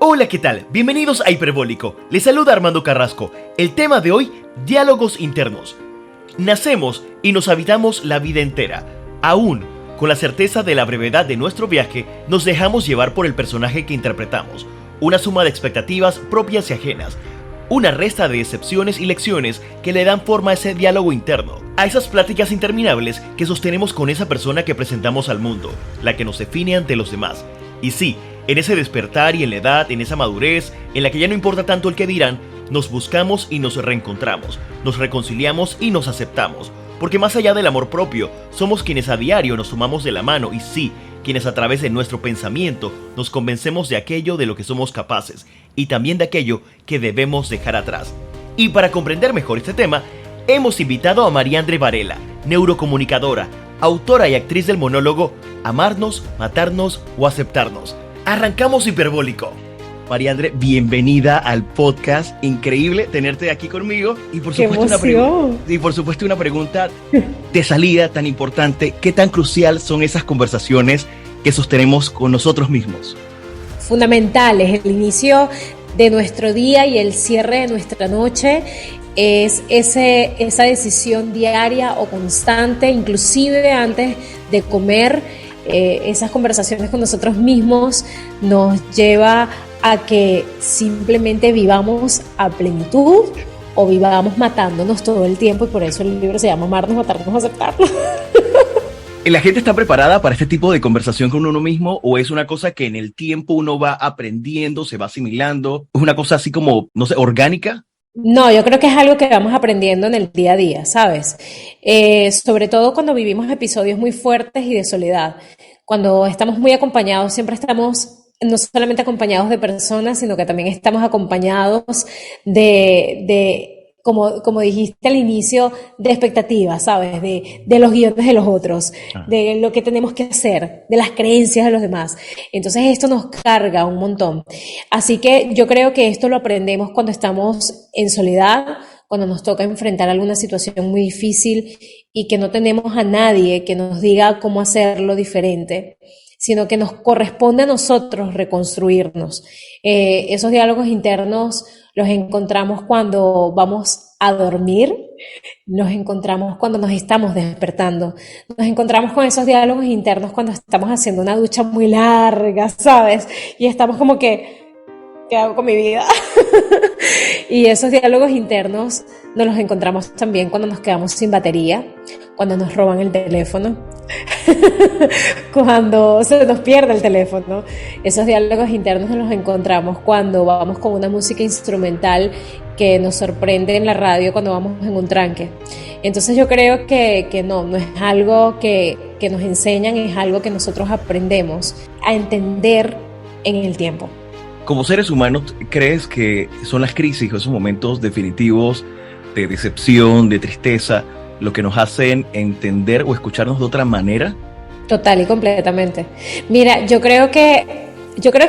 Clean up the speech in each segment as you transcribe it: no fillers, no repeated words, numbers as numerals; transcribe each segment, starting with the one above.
Hola, ¿qué tal? Bienvenidos a Hiperbólico. Les saluda Armando Carrasco. El tema de hoy, diálogos internos. Nacemos y nos habitamos la vida entera. Aún con la certeza de la brevedad de nuestro viaje, nos dejamos llevar por el personaje que interpretamos. Una suma de expectativas propias y ajenas. Una resta de excepciones y lecciones que le dan forma a ese diálogo interno. A esas pláticas interminables que sostenemos con esa persona que presentamos al mundo. La que nos define ante los demás. Y sí, en ese despertar y en la edad, en esa madurez, en la que ya no importa tanto el que dirán, nos buscamos y nos reencontramos, nos reconciliamos y nos aceptamos. Porque más allá del amor propio, somos quienes a diario nos tomamos de la mano y sí, quienes a través de nuestro pensamiento nos convencemos de aquello de lo que somos capaces y también de aquello que debemos dejar atrás. Y para comprender mejor este tema, hemos invitado a Mariandre Varela, neurocomunicadora, autora y actriz del monólogo Amarnos, Matarnos o Aceptarnos. Arrancamos Hiperbólico. Mariandre, bienvenida al podcast. Increíble tenerte aquí conmigo. Y por supuesto una pregunta de salida tan importante. ¿Qué tan crucial son esas conversaciones que sostenemos con nosotros mismos? Fundamentales. El inicio de nuestro día y el cierre de nuestra noche es esa decisión diaria o constante, inclusive antes de comer. Esas conversaciones con nosotros mismos nos lleva a que simplemente vivamos a plenitud o vivamos matándonos todo el tiempo, y por eso el libro se llama Amarnos, Matarnos, Aceptarnos. ¿La gente está preparada para este tipo de conversación con uno mismo o es una cosa que en el tiempo uno va aprendiendo, se va asimilando? ¿Es una cosa así como, no sé, orgánica? No, yo creo que es algo que vamos aprendiendo en el día a día, ¿sabes? Sobre todo cuando vivimos episodios muy fuertes y de soledad. Cuando estamos muy acompañados, siempre estamos no solamente acompañados de personas, sino que también estamos acompañados como dijiste al inicio, de expectativas, ¿sabes? De los guiones de los otros, de lo que tenemos que hacer, de las creencias de los demás. Entonces esto nos carga un montón. Así que yo creo que esto lo aprendemos cuando estamos en soledad, cuando nos toca enfrentar alguna situación muy difícil y que no tenemos a nadie que nos diga cómo hacerlo diferente, sino que nos corresponde a nosotros reconstruirnos. Esos diálogos internos los encontramos cuando vamos a dormir, los encontramos cuando nos estamos despertando, nos encontramos con esos diálogos internos cuando estamos haciendo una ducha muy larga, ¿sabes? Y estamos como que, ¿qué hago con mi vida? Y esos diálogos internos nos los encontramos también cuando nos quedamos sin batería, cuando nos roban el teléfono, cuando se nos pierde el teléfono. Esos diálogos internos nos los encontramos cuando vamos con una música instrumental que nos sorprende en la radio cuando vamos en un tranque. Entonces yo creo que no es algo que nos enseñan, es algo que nosotros aprendemos a entender en el tiempo. Como seres humanos, ¿crees que son las crisis o esos momentos definitivos de decepción, de tristeza, lo que nos hacen entender o escucharnos de otra manera? Total y completamente. Mira, yo creo que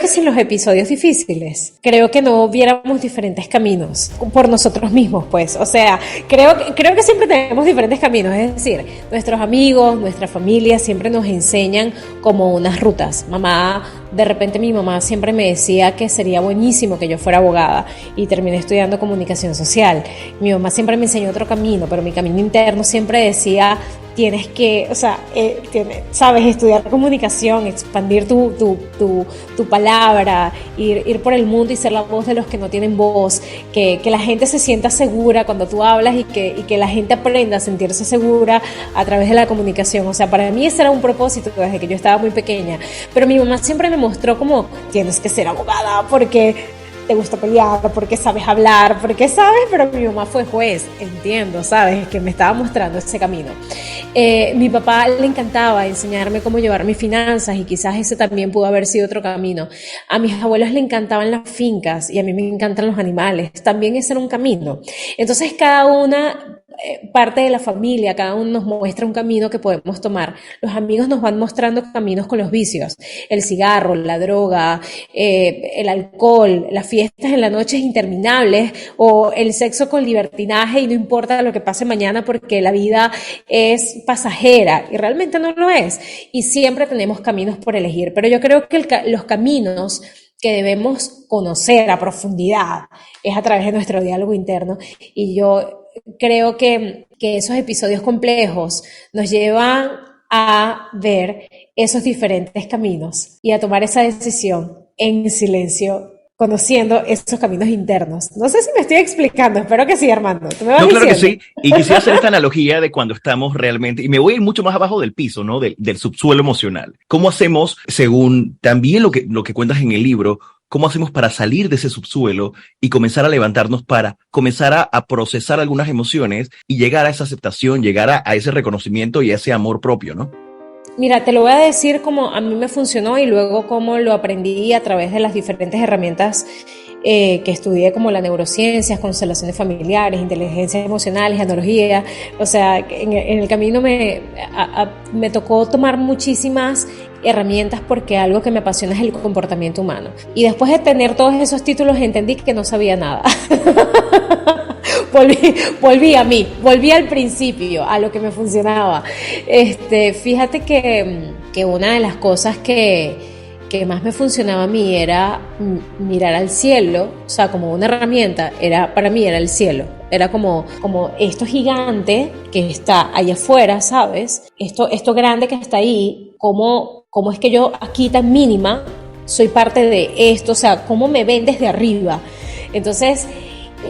sin los episodios difíciles, creo que no viéramos diferentes caminos por nosotros mismos, pues. O sea, creo que siempre tenemos diferentes caminos. Es decir, nuestros amigos, nuestra familia siempre nos enseñan como unas rutas. De repente mi mamá siempre me decía que sería buenísimo que yo fuera abogada y terminé estudiando comunicación social. Mi mamá siempre me enseñó otro camino, pero mi camino interno siempre decía: tienes que, sabes, estudiar comunicación, expandir tu palabra, ir por el mundo y ser la voz de los que no tienen voz, que la gente se sienta segura cuando tú hablas y que la gente aprenda a sentirse segura a través de la comunicación. O sea, para mí ese era un propósito desde que yo estaba muy pequeña, pero mi mamá siempre me mostró como: tienes que ser abogada porque te gusta pelear, porque sabes hablar, porque sabes, pero mi mamá fue juez, entiendo, sabes, que me estaba mostrando ese camino. Mi papá le encantaba enseñarme cómo llevar mis finanzas y quizás ese también pudo haber sido otro camino. A mis abuelos le encantaban las fincas y a mí me encantan los animales, también ese era un camino. Entonces cada una parte de la familia, cada uno nos muestra un camino que podemos tomar. Los amigos nos van mostrando caminos con los vicios, el cigarro, la droga, el alcohol, las fiestas en las noches interminables o el sexo con libertinaje y no importa lo que pase mañana porque la vida es pasajera y realmente no lo es y siempre tenemos caminos por elegir, pero yo creo que los caminos que debemos conocer a profundidad es a través de nuestro diálogo interno. Y yo creo que esos episodios complejos nos llevan a ver esos diferentes caminos y a tomar esa decisión en silencio, conociendo esos caminos internos. No sé si me estoy explicando, espero que sí, Armando. ¿Tú me vas claro que diciendo? sí. Y quisiera hacer esta analogía de cuando estamos realmente, y me voy a ir mucho más abajo del piso, ¿no? Del subsuelo emocional. ¿Cómo hacemos, según también lo que cuentas en el libro, cómo hacemos para salir de ese subsuelo y comenzar a levantarnos para comenzar a procesar algunas emociones y llegar a esa aceptación, llegar a ese reconocimiento y a ese amor propio, ¿no? Mira, te lo voy a decir como a mí me funcionó y luego cómo lo aprendí a través de las diferentes herramientas que estudié, como la neurociencias, constelaciones familiares, inteligencias emocionales, analogía. O sea, en el camino me tocó tomar muchísimas herramientas porque algo que me apasiona es el comportamiento humano. Y después de tener todos esos títulos entendí que no sabía nada. Volví a mí, volví al principio, a lo que me funcionaba. Fíjate que una de las cosas que más me funcionaba a mí era mirar al cielo, o sea, como una herramienta, para mí era el cielo. Era como esto gigante que está allá afuera, ¿sabes? Esto grande que está ahí, cómo es que yo aquí tan mínima soy parte de esto, o sea, cómo me ven desde arriba. Entonces,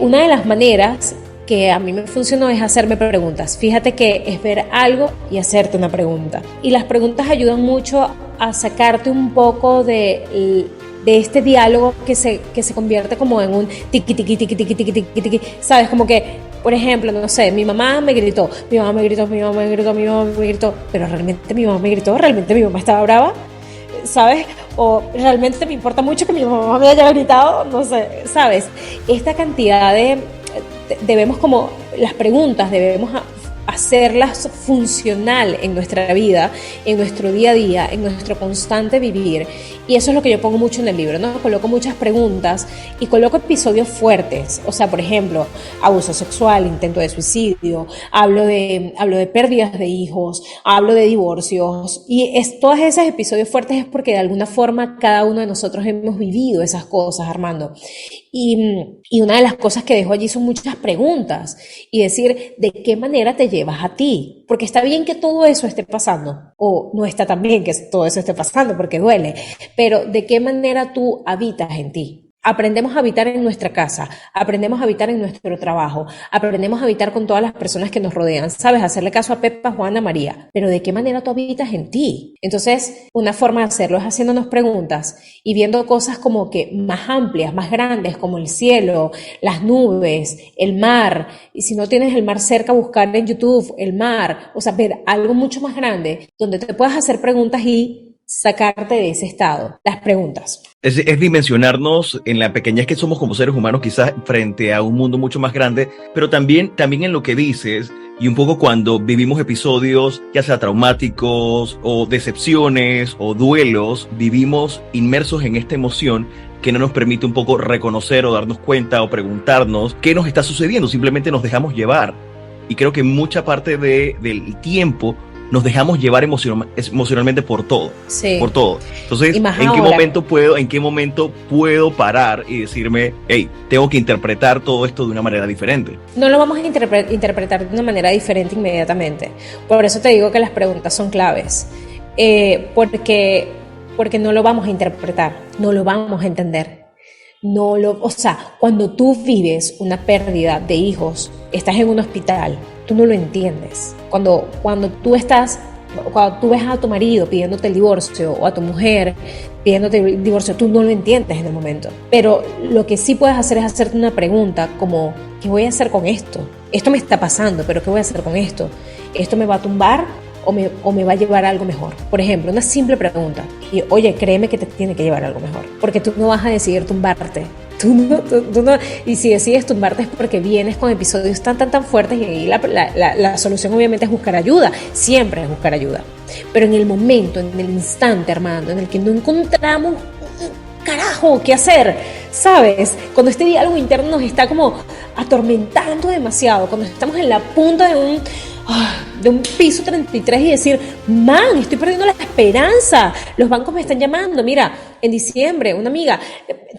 una de las maneras que a mí me funcionó es hacerme preguntas. Fíjate que es ver algo y hacerte una pregunta. Y las preguntas ayudan mucho a sacarte un poco de este diálogo que se convierte como en un tiqui, tiqui, tiqui, tiqui, tiqui, tiqui, tiqui. ¿Sabes? Como que, por ejemplo, no sé, mi mamá me gritó, pero realmente mi mamá me gritó, realmente mi mamá estaba brava, ¿sabes? O realmente me importa mucho que mi mamá me haya gritado, no sé, ¿sabes? Esta cantidad debemos como las preguntas, debemos hacerlas funcional en nuestra vida, en nuestro día a día, en nuestro constante vivir. Y eso es lo que yo pongo mucho en el libro, ¿no? Coloco muchas preguntas y coloco episodios fuertes. O sea, por ejemplo, abuso sexual, intento de suicidio, hablo de pérdidas de hijos, hablo de divorcios. Y todos esos episodios fuertes es porque de alguna forma cada uno de nosotros hemos vivido esas cosas, Armando. Y una de las cosas que dejo allí son muchas preguntas y decir, ¿de qué manera te llevas a ti? Porque está bien que todo eso esté pasando, o no está tan bien que todo eso esté pasando porque duele, pero ¿de qué manera tú habitas en ti? Aprendemos a habitar en nuestra casa, aprendemos a habitar en nuestro trabajo, aprendemos a habitar con todas las personas que nos rodean, ¿sabes? Hacerle caso a Pepa, Juana, María, pero ¿de qué manera tú habitas en ti? Entonces, una forma de hacerlo es haciéndonos preguntas y viendo cosas como que más amplias, más grandes, como el cielo, las nubes, el mar, y si no tienes el mar cerca, buscar en YouTube el mar, o sea, ver algo mucho más grande, donde te puedas hacer preguntas y sacarte de ese estado, las preguntas. Es dimensionarnos en la pequeñez que somos como seres humanos, quizás frente a un mundo mucho más grande, pero también en lo que dices, y un poco cuando vivimos episodios, ya sea traumáticos o decepciones o duelos, vivimos inmersos en esta emoción que no nos permite un poco reconocer o darnos cuenta o preguntarnos qué nos está sucediendo, simplemente nos dejamos llevar. Y creo que mucha parte del tiempo nos dejamos llevar emocionalmente por todo, sí, por todo. Entonces, ¿en qué momento puedo parar y decirme, hey, tengo que interpretar todo esto de una manera diferente? No lo vamos a interpretar de una manera diferente inmediatamente. Por eso te digo que las preguntas son claves, porque no lo vamos a interpretar, no lo vamos a entender. O sea, cuando tú vives una pérdida de hijos, estás en un hospital, tú no lo entiendes. Cuando tú ves a tu marido pidiéndote el divorcio o a tu mujer pidiéndote el divorcio, tú no lo entiendes en el momento. Pero lo que sí puedes hacer es hacerte una pregunta como, ¿qué voy a hacer con esto? Esto me está pasando, pero ¿qué voy a hacer con esto? ¿Esto me va a tumbar o me va a llevar a algo mejor? Por ejemplo, una simple pregunta. Y oye, créeme que te tiene que llevar a algo mejor, porque tú no vas a decidir tumbarte. Tú no, y si decides tumbarte es porque vienes con episodios tan fuertes y ahí la solución obviamente es buscar ayuda, siempre es buscar ayuda. Pero en el momento, en el instante, Armando, en el que no encontramos carajo, ¿qué hacer? ¿Sabes? Cuando este diálogo interno nos está como atormentando demasiado, cuando estamos en la punta de un piso 33 y decir, man, estoy perdiendo la esperanza, los bancos me están llamando, mira, en diciembre, una amiga,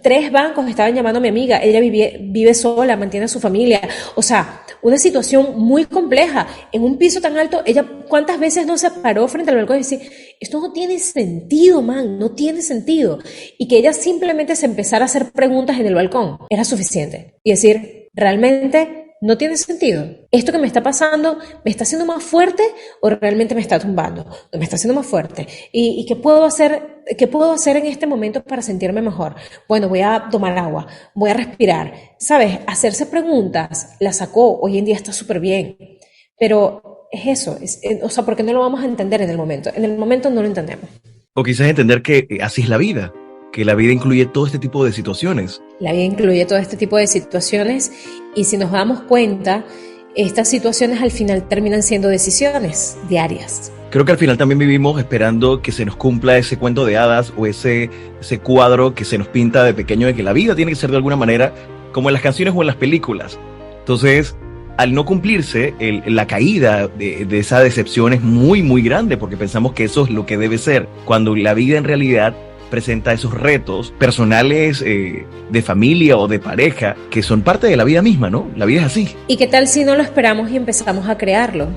3 bancos estaban llamando a mi amiga, ella vive sola, mantiene a su familia, o sea, una situación muy compleja, en un piso tan alto, ella cuántas veces no se paró frente al balcón y decía, esto no tiene sentido, man, no tiene sentido, y que ella simplemente se empezara a hacer preguntas en el balcón, era suficiente, y decir, realmente no tiene sentido. ¿Esto que me está pasando me está haciendo más fuerte o realmente me está tumbando? Me está haciendo más fuerte. ¿Y qué puedo hacer? ¿Qué puedo hacer en este momento para sentirme mejor? Bueno, voy a tomar agua, voy a respirar. ¿Sabes? Hacerse preguntas la sacó. Hoy en día está súper bien. Pero es eso. O sea, ¿por qué no lo vamos a entender en el momento? En el momento no lo entendemos. O quizás entender que así es la vida, que la vida incluye todo este tipo de situaciones. La vida incluye todo este tipo de situaciones y si nos damos cuenta, estas situaciones al final terminan siendo decisiones diarias. Creo que al final también vivimos esperando que se nos cumpla ese cuento de hadas o ese cuadro que se nos pinta de pequeño de que la vida tiene que ser de alguna manera como en las canciones o en las películas. Entonces, al no cumplirse, la caída de esa decepción es muy, muy grande porque pensamos que eso es lo que debe ser, cuando la vida en realidad presenta esos retos personales, de familia o de pareja, que son parte de la vida misma, ¿no? La vida es así. ¿Y qué tal si no lo esperamos y empezamos a crearlo?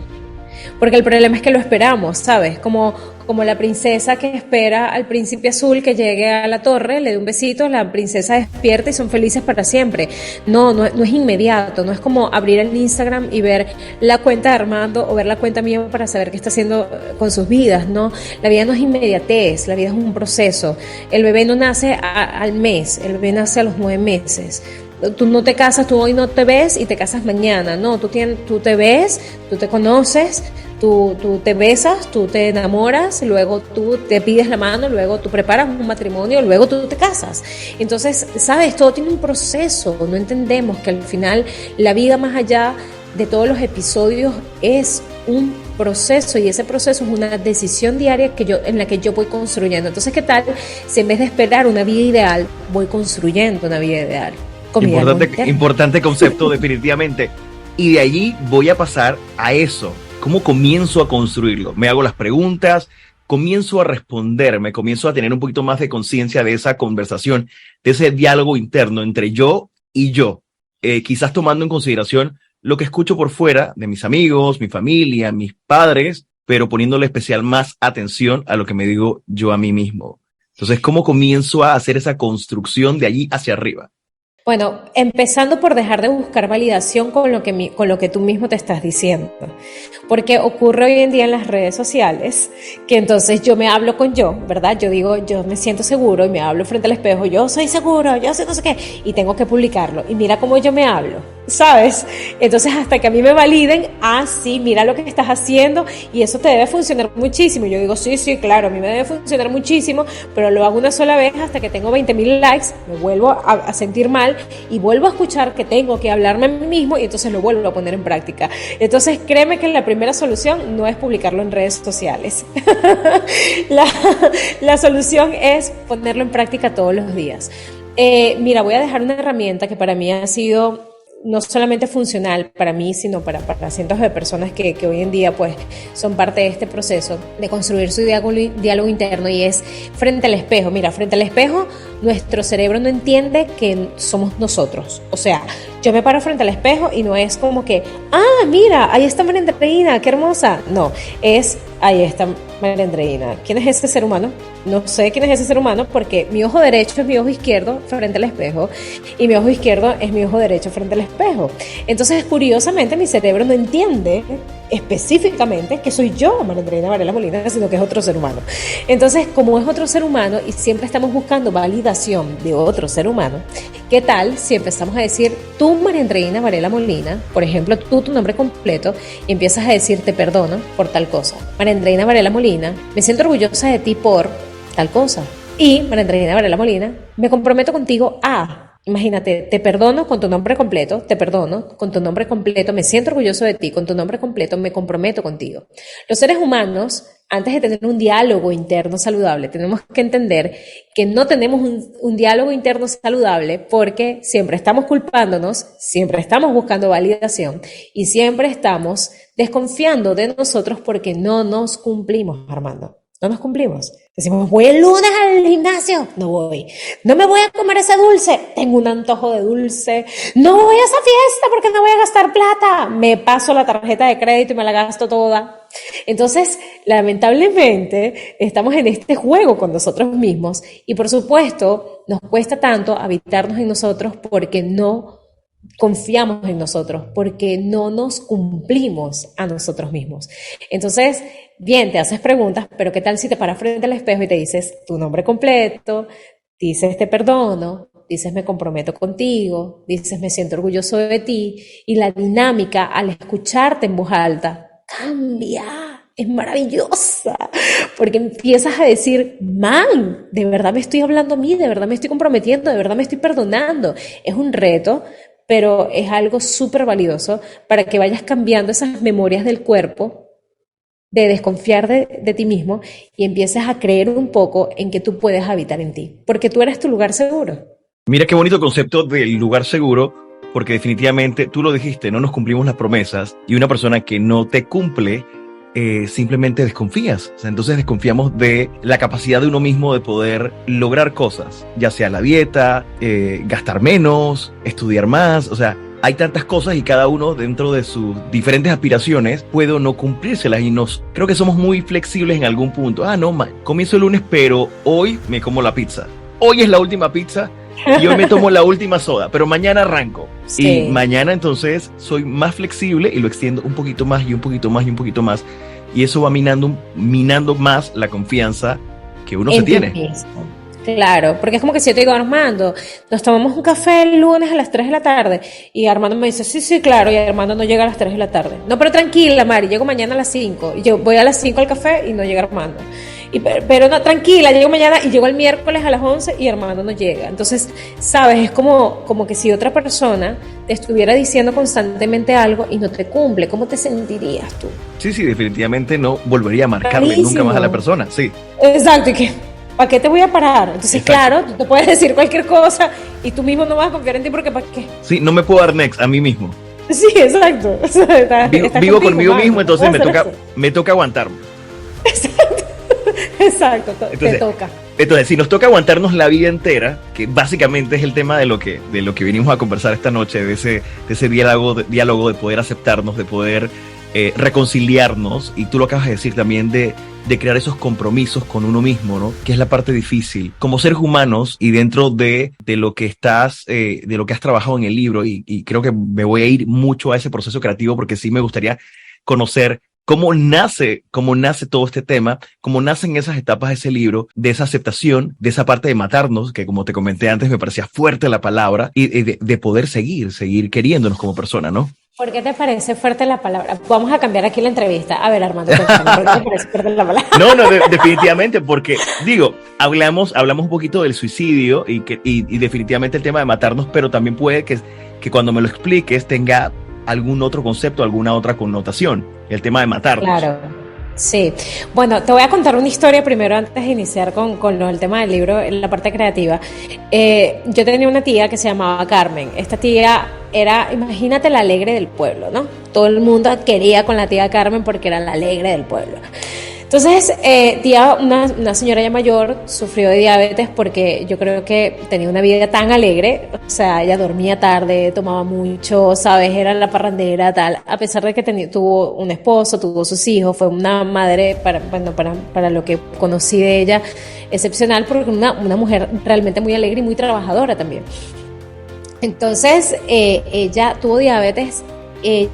Porque el problema es que lo esperamos, ¿sabes? Como la princesa que espera al príncipe azul que llegue a la torre, le dé un besito, la princesa despierta y son felices para siempre. No es inmediato, no es como abrir el Instagram y ver la cuenta de Armando o ver la cuenta mía para saber qué está haciendo con sus vidas, ¿no? La vida no es inmediatez, la vida es un proceso. El bebé no nace al mes, el bebé nace a los 9 meses. Tú no te casas, tú hoy no te ves y te casas mañana, no, tú te ves, tú te conoces, tú te besas, tú te enamoras, luego tú te pides la mano, luego tú preparas un matrimonio, luego tú te casas. Entonces, ¿sabes? Todo tiene un proceso, no entendemos que al final la vida más allá de todos los episodios es un proceso y ese proceso es una decisión diaria en la que yo voy construyendo. Entonces, ¿qué tal si en vez de esperar una vida ideal, voy construyendo una vida ideal? Importante concepto, definitivamente. Y de allí voy a pasar a eso. ¿Cómo comienzo a construirlo? Me hago las preguntas, comienzo a responderme, comienzo a tener un poquito más de conciencia de esa conversación, de ese diálogo interno entre yo y yo. Quizás tomando en consideración lo que escucho por fuera de mis amigos, mi familia, mis padres, pero poniéndole especial más atención a lo que me digo yo a mí mismo. Entonces, ¿cómo comienzo a hacer esa construcción de allí hacia arriba? Bueno, empezando por dejar de buscar validación con lo que tú mismo te estás diciendo. Porque ocurre hoy en día en las redes sociales que entonces yo me hablo con yo, ¿verdad? Yo digo, yo me siento seguro y me hablo frente al espejo, yo soy seguro, yo sé no sé qué, y tengo que publicarlo. Y mira cómo yo me hablo, ¿sabes? Entonces hasta que a mí me validen, sí, mira lo que estás haciendo y eso te debe funcionar muchísimo. Y yo digo, sí, claro, a mí me debe funcionar muchísimo, pero lo hago una sola vez hasta que tengo 20,000 likes, me vuelvo a sentir mal y vuelvo a escuchar que tengo que hablarme a mí mismo y entonces lo vuelvo a poner en práctica. Entonces créeme que la primera solución no es publicarlo en redes sociales. La solución es ponerlo en práctica todos los días. Mira, voy a dejar una herramienta que para mí ha sido no solamente funcional para mí, sino para cientos de personas que hoy en día pues son parte de este proceso de construir su diálogo interno y es frente al espejo. Mira, frente al espejo nuestro cerebro no entiende que somos nosotros. O sea, yo me paro frente al espejo y no es como que, mira, ahí está María Andreina, qué hermosa. No, ahí está María Andreina. ¿Quién es ese ser humano? No sé quién es ese ser humano porque mi ojo derecho es mi ojo izquierdo frente al espejo y mi ojo izquierdo es mi ojo derecho frente al espejo. Entonces, curiosamente, mi cerebro no entiende específicamente que soy yo, María Andreina Varela Molina, sino que es otro ser humano. Entonces, como es otro ser humano y siempre estamos buscando validación de otro ser humano, ¿qué tal si empezamos a decir tú, María Andreina Varela Molina, por ejemplo, tú, tu nombre completo, y empiezas a decir te perdono por tal cosa? María Andreina Varela Molina, me siento orgullosa de ti por tal cosa. Y María Andreina Varela Molina, me comprometo contigo a... Imagínate, te perdono con tu nombre completo, te perdono con tu nombre completo, me siento orgulloso de ti, con tu nombre completo me comprometo contigo. Los seres humanos, antes de tener un diálogo interno saludable, tenemos que entender que no tenemos un diálogo interno saludable porque siempre estamos culpándonos, siempre estamos buscando validación y siempre estamos desconfiando de nosotros porque no nos cumplimos, Armando. No nos cumplimos. Decimos, voy el lunes al gimnasio, no voy. No me voy a comer ese dulce, tengo un antojo de dulce. No voy a esa fiesta porque no voy a gastar plata. Me paso la tarjeta de crédito y me la gasto toda. Entonces, lamentablemente, estamos en este juego con nosotros mismos y por supuesto, nos cuesta tanto habitarnos en nosotros porque no confiamos en nosotros, porque no nos cumplimos a nosotros mismos. Entonces, bien, te haces preguntas, pero ¿qué tal si te paras frente al espejo y te dices tu nombre completo, dices te perdono, dices me comprometo contigo, dices me siento orgulloso de ti, y la dinámica al escucharte en voz alta cambia? Es maravillosa, porque empiezas a decir, man, de verdad me estoy hablando a mí, de verdad me estoy comprometiendo, de verdad me estoy perdonando. Es un reto, pero es algo súper valioso para que vayas cambiando esas memorias del cuerpo de desconfiar de ti mismo y empieces a creer un poco en que tú puedes habitar en ti, porque tú eres tu lugar seguro. Mira qué bonito concepto del lugar seguro, porque definitivamente tú lo dijiste, no nos cumplimos las promesas y una persona que no te cumple simplemente desconfías. O sea, entonces desconfiamos de la capacidad de uno mismo de poder lograr cosas, ya sea la dieta, gastar menos, estudiar más, o sea, hay tantas cosas y cada uno dentro de sus diferentes aspiraciones puede o no cumplírselas y creo que somos muy flexibles en algún punto. No, comienzo el lunes, pero hoy me como la pizza. Hoy es la última pizza y hoy me tomo la última soda, pero mañana arranco. Sí. Y mañana entonces soy más flexible y lo extiendo un poquito más y un poquito más y un poquito más. Y eso va minando más la confianza que uno se tiene. Claro, porque es como que si yo te digo, Armando, nos tomamos un café el lunes a las 3 de la tarde. Y Armando me dice, sí, claro, y Armando no llega a las 3 de la tarde. No, pero tranquila, Mari, llego mañana a las 5. Y yo voy a las 5 al café y no llega Armando. Pero no, tranquila, llego mañana y llego el miércoles a las 11 y Armando no llega. Entonces, sabes, es como que si otra persona te estuviera diciendo constantemente algo y no te cumple, ¿cómo te sentirías tú? Sí, definitivamente no volvería a marcarle nunca más a la persona, sí. Exacto, y que ¿para qué te voy a parar? Entonces, exacto, claro, tú te puedes decir cualquier cosa y tú mismo no vas a confiar en ti porque ¿para qué? Sí, no me puedo dar next a mí mismo. Sí, exacto. Vivo conmigo mismo, entonces me toca aguantarme. Exacto, te toca. Entonces, si nos toca aguantarnos la vida entera, que básicamente es el tema de lo que venimos a conversar esta noche, de ese diálogo de poder aceptarnos, de poder reconciliarnos, y tú lo acabas de decir también de crear esos compromisos con uno mismo, ¿no? Que es la parte difícil. Como seres humanos y dentro de lo que de lo que has trabajado en el libro, y creo que me voy a ir mucho a ese proceso creativo porque sí me gustaría conocer cómo nace todo este tema, cómo nacen esas etapas de ese libro, de esa aceptación, de esa parte de matarnos, que como te comenté antes me parecía fuerte la palabra, y de poder seguir queriéndonos como persona, ¿no? ¿Por qué te parece fuerte la palabra? Vamos a cambiar aquí la entrevista. A ver, Armando, ¿por qué te parece fuerte la palabra? No, definitivamente, porque, hablamos un poquito del suicidio y definitivamente el tema de matarnos, pero también puede que cuando me lo expliques tenga algún otro concepto, alguna otra connotación, el tema de matarnos. Claro, sí. Bueno, te voy a contar una historia primero antes de iniciar con el tema del libro, en la parte creativa. Yo tenía una tía que se llamaba Carmen. Esta tía era, imagínate, la alegre del pueblo, ¿no? Todo el mundo quería con la tía Carmen porque era la alegre del pueblo. Entonces, una señora ya mayor sufrió de diabetes porque yo creo que tenía una vida tan alegre, o sea, ella dormía tarde, tomaba mucho, ¿sabes? Era la parrandera, tal, a pesar de que tuvo un esposo, tuvo sus hijos, fue una madre, para lo que conocí de ella, excepcional, porque una mujer realmente muy alegre y muy trabajadora también. Entonces, ella tuvo diabetes.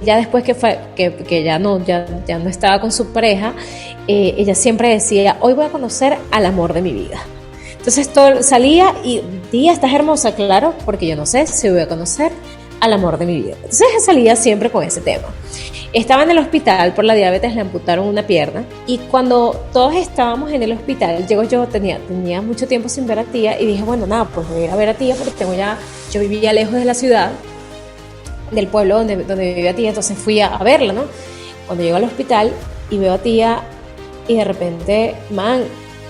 Ya después que ya no estaba con su pareja, ella siempre decía, hoy voy a conocer al amor de mi vida. Entonces salía y, tía, estás hermosa, claro, porque yo no sé si voy a conocer al amor de mi vida. Entonces salía siempre con ese tema. Estaba en el hospital por la diabetes, le amputaron una pierna, y cuando todos estábamos en el hospital, yo tenía mucho tiempo sin ver a tía y dije, bueno, nada, pues voy a ir a ver a tía porque yo vivía lejos de la ciudad, del pueblo donde vivía tía, entonces fui a verla, ¿no? Cuando llego al hospital y veo a tía y de repente,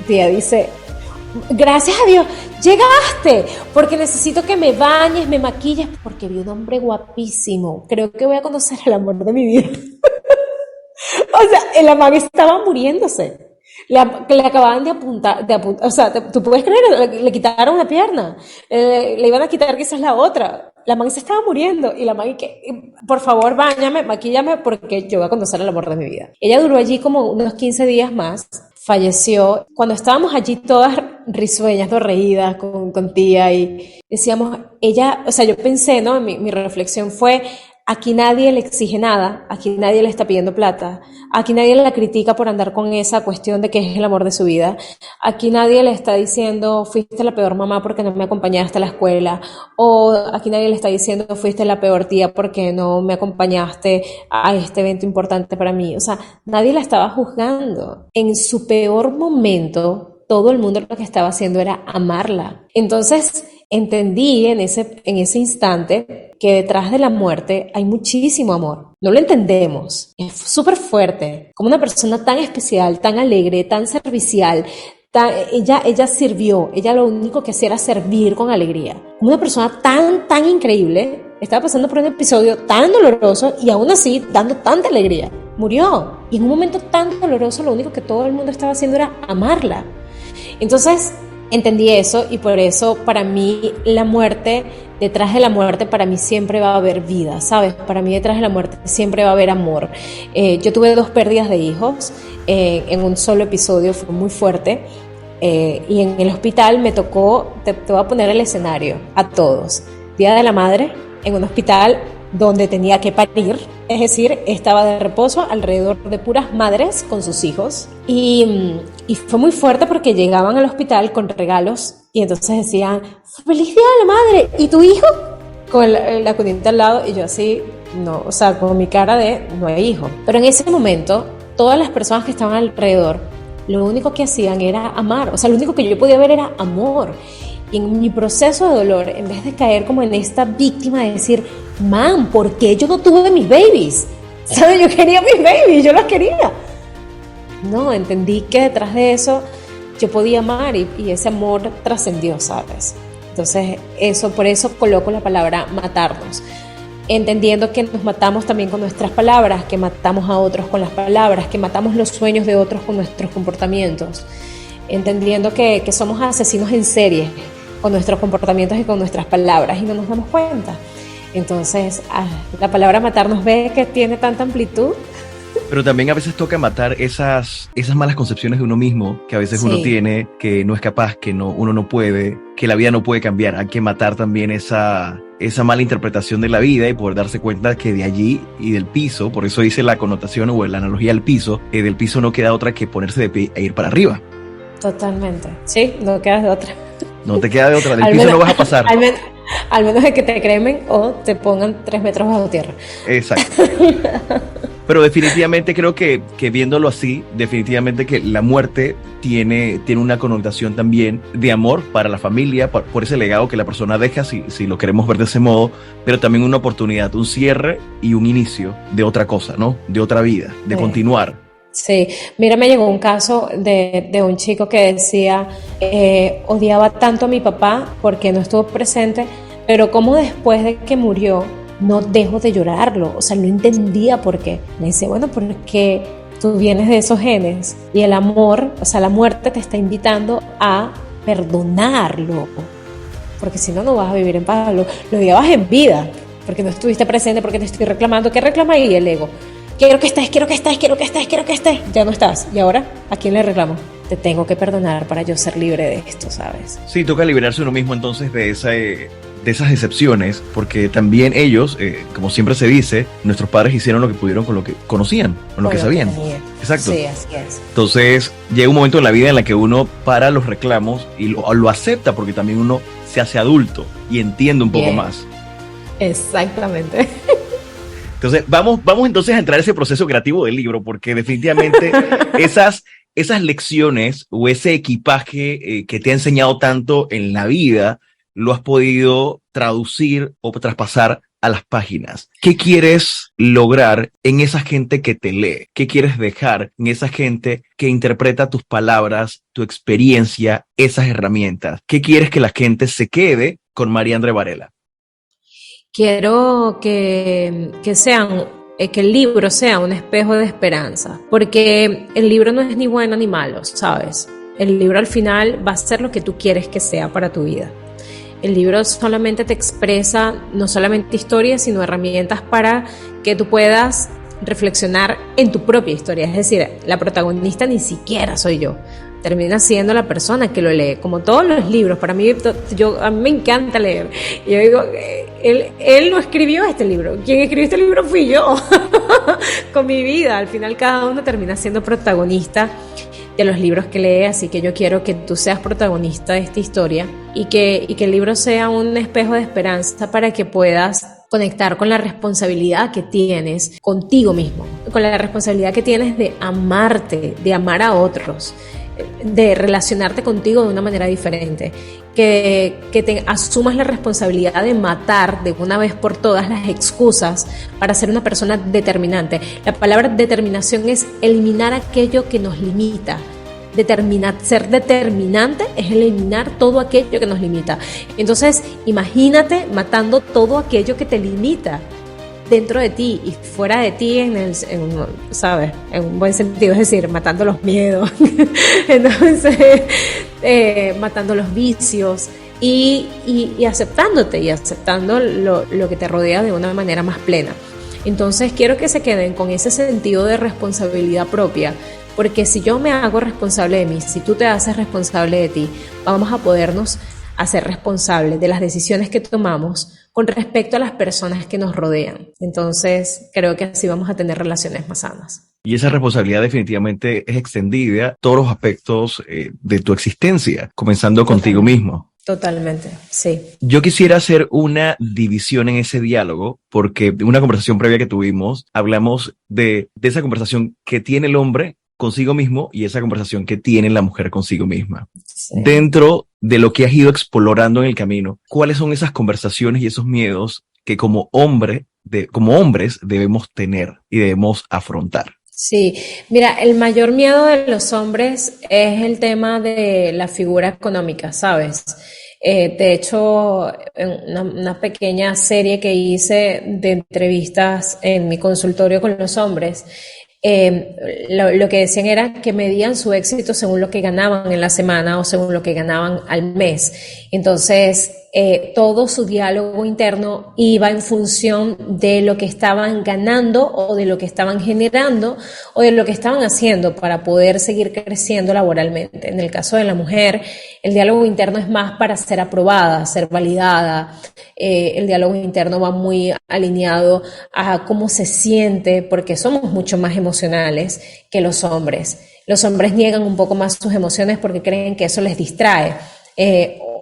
tía dice, gracias a Dios, llegaste, porque necesito que me bañes, me maquilles, porque vi un hombre guapísimo, creo que voy a conocer el amor de mi vida. O sea, el man estaba muriéndose. le acababan de apuntar, o sea, tú puedes creer, le quitaron la pierna, le iban a quitar quizás la otra. La man se estaba muriendo y la man que, por favor, báñame, maquíllame porque yo voy a conocer el amor de mi vida. Ella duró allí como unos 15 días más, falleció. Cuando estábamos allí todas risueñas, no reídas con tía y decíamos, ella, o sea, yo pensé, ¿no? Mi reflexión fue, aquí nadie le exige nada, aquí nadie le está pidiendo plata, aquí nadie la critica por andar con esa cuestión de que es el amor de su vida, aquí nadie le está diciendo fuiste la peor mamá porque no me acompañaste a la escuela, o aquí nadie le está diciendo fuiste la peor tía porque no me acompañaste a este evento importante para mí, o sea, nadie la estaba juzgando. En su peor momento, todo el mundo lo que estaba haciendo era amarla. Entonces, entendí en ese instante que detrás de la muerte hay muchísimo amor. No lo entendemos. Es súper fuerte. Como una persona tan especial, tan alegre, tan servicial, ella sirvió. Ella lo único que hacía era servir con alegría. Como una persona tan increíble, estaba pasando por un episodio tan doloroso y aún así dando tanta alegría. Murió. Y en un momento tan doloroso, lo único que todo el mundo estaba haciendo era amarla. Entonces, entendí eso y por eso para mí la muerte, detrás de la muerte para mí siempre va a haber vida, ¿sabes? Para mí detrás de la muerte siempre va a haber amor. Yo tuve 2 pérdidas de hijos en un solo episodio, fue muy fuerte. Y en el hospital me tocó, te voy a poner el escenario a todos. Día de la Madre, en un hospital donde tenía que parir, es decir, estaba de reposo alrededor de puras madres con sus hijos y fue muy fuerte porque llegaban al hospital con regalos y entonces decían, ¡Feliz Día de la Madre! ¿Y tu hijo? Con la cunita al lado y yo así, no, o sea, con mi cara de no hay hijo. Pero en ese momento, todas las personas que estaban alrededor, lo único que hacían era amar, o sea, lo único que yo podía ver era amor. Y en mi proceso de dolor, en vez de caer como en esta víctima de decir, man, ¿por qué yo no tuve mis babies? ¿Sabes? Yo quería mis babies, yo las quería. No, entendí que detrás de eso yo podía amar y ese amor trascendió, ¿sabes? Entonces, por eso coloco la palabra matarnos. Entendiendo que nos matamos también con nuestras palabras, que matamos a otros con las palabras, que matamos los sueños de otros con nuestros comportamientos. Entendiendo que somos asesinos en serie con nuestros comportamientos y con nuestras palabras y no nos damos cuenta. Entonces, la palabra matarnos ve que tiene tanta amplitud. Pero también a veces toca matar esas malas concepciones de uno mismo que a veces uno tiene, que no es capaz, que uno no puede, que la vida no puede cambiar. Hay que matar también esa mala interpretación de la vida y poder darse cuenta que de allí y del piso, por eso dice la connotación o la analogía al piso, del piso no queda otra que ponerse de pie e ir para arriba. Totalmente. Sí, no quedas de otra. No te queda de otra, del piso no vas a pasar. Al menos de que te cremen o te pongan 3 metros bajo tierra. Exacto. Pero definitivamente creo que viéndolo así, definitivamente que la muerte tiene una connotación también de amor para la familia, por ese legado que la persona deja, si lo queremos ver de ese modo, pero también una oportunidad, un cierre y un inicio de otra cosa, ¿no? De otra vida, de continuar. Sí, mira, me llegó un caso de un chico que decía, odiaba tanto a mi papá porque no estuvo presente, pero como después de que murió, no dejo de llorarlo, o sea, no entendía por qué. Me dice, bueno, porque tú vienes de esos genes y el amor, o sea, la muerte te está invitando a perdonarlo, porque si no, no vas a vivir en paz, lo odiabas en vida, porque no estuviste presente, porque te estoy reclamando. ¿Qué reclama ahí el ego? Quiero que estés, ya no estás, y ahora, ¿a quién le reclamo? Te tengo que perdonar para yo ser libre de esto, ¿sabes? Sí, toca liberarse uno mismo entonces de esas decepciones, porque también ellos, como siempre se dice, nuestros padres hicieron lo que pudieron con lo que conocían, con lo que sabían. Exacto. Sí, así es. Entonces, llega un momento en la vida en la que uno para los reclamos y lo acepta, porque también uno se hace adulto y entiende un poco más. Exactamente. Entonces, vamos entonces a entrar a ese proceso creativo del libro, porque definitivamente esas lecciones o ese equipaje que te ha enseñado tanto en la vida, lo has podido traducir o traspasar a las páginas. ¿Qué quieres lograr en esa gente que te lee? ¿Qué quieres dejar en esa gente que interpreta tus palabras, tu experiencia, esas herramientas? ¿Qué quieres que la gente se quede con Mariandre Varela? Quiero que sean que el libro sea un espejo de esperanza, porque el libro no es ni bueno ni malo, ¿sabes? El libro al final va a ser lo que tú quieres que sea para tu vida. El libro solamente te expresa no solamente historias, sino herramientas para que tú puedas reflexionar en tu propia historia. Es decir, la protagonista ni siquiera soy yo. Termina siendo la persona que lo lee, como todos los libros. Para mí, a mí me encanta leer. Yo digo, él no escribió este libro. Quien escribió este libro fui yo, con mi vida. Al final cada uno termina siendo protagonista de los libros que lee, así que yo quiero que tú seas protagonista de esta historia y que el libro sea un espejo de esperanza para que puedas conectar con la responsabilidad que tienes contigo mismo, con la responsabilidad que tienes de amarte, de amar a otros, de relacionarte contigo de una manera diferente, que te asumas la responsabilidad de matar de una vez por todas las excusas para ser una persona determinante. La palabra determinación es eliminar aquello que nos limita. Ser determinante es eliminar todo aquello que nos limita. Entonces, imagínate matando todo aquello que te limita dentro de ti y fuera de ti ¿sabes? En un buen sentido, es decir, matando los miedos, entonces, matando los vicios y aceptándote y aceptando lo que te rodea de una manera más plena. Entonces, quiero que se queden con ese sentido de responsabilidad propia, porque si yo me hago responsable de mí, si tú te haces responsable de ti, vamos a podernos hacer responsables de las decisiones que tomamos con respecto a las personas que nos rodean. Entonces, creo que así vamos a tener relaciones más sanas. Y esa responsabilidad definitivamente es extendida a todos los aspectos de tu existencia, comenzando contigo mismo. Totalmente, sí. Yo quisiera hacer una división en ese diálogo, porque en una conversación previa que tuvimos, hablamos de esa conversación que tiene el hombre consigo mismo y esa conversación que tiene la mujer consigo misma. Sí. Dentro de lo que has ido explorando en el camino, ¿cuáles son esas conversaciones y esos miedos que como hombres debemos tener y debemos afrontar? Sí, mira, el mayor miedo de los hombres es el tema de la figura económica, ¿sabes? De hecho, en una pequeña serie que hice de entrevistas en mi consultorio con los hombres, lo que decían era que medían su éxito según lo que ganaban en la semana o según lo que ganaban al mes. Entonces, todo su diálogo interno iba en función de lo que estaban ganando o de lo que estaban generando o de lo que estaban haciendo para poder seguir creciendo laboralmente. En el caso de la mujer, el diálogo interno es más para ser aprobada, ser validada. El diálogo interno va muy alineado a cómo se siente, porque somos mucho más emocionales que los hombres. Los hombres niegan un poco más sus emociones porque creen que eso les distrae.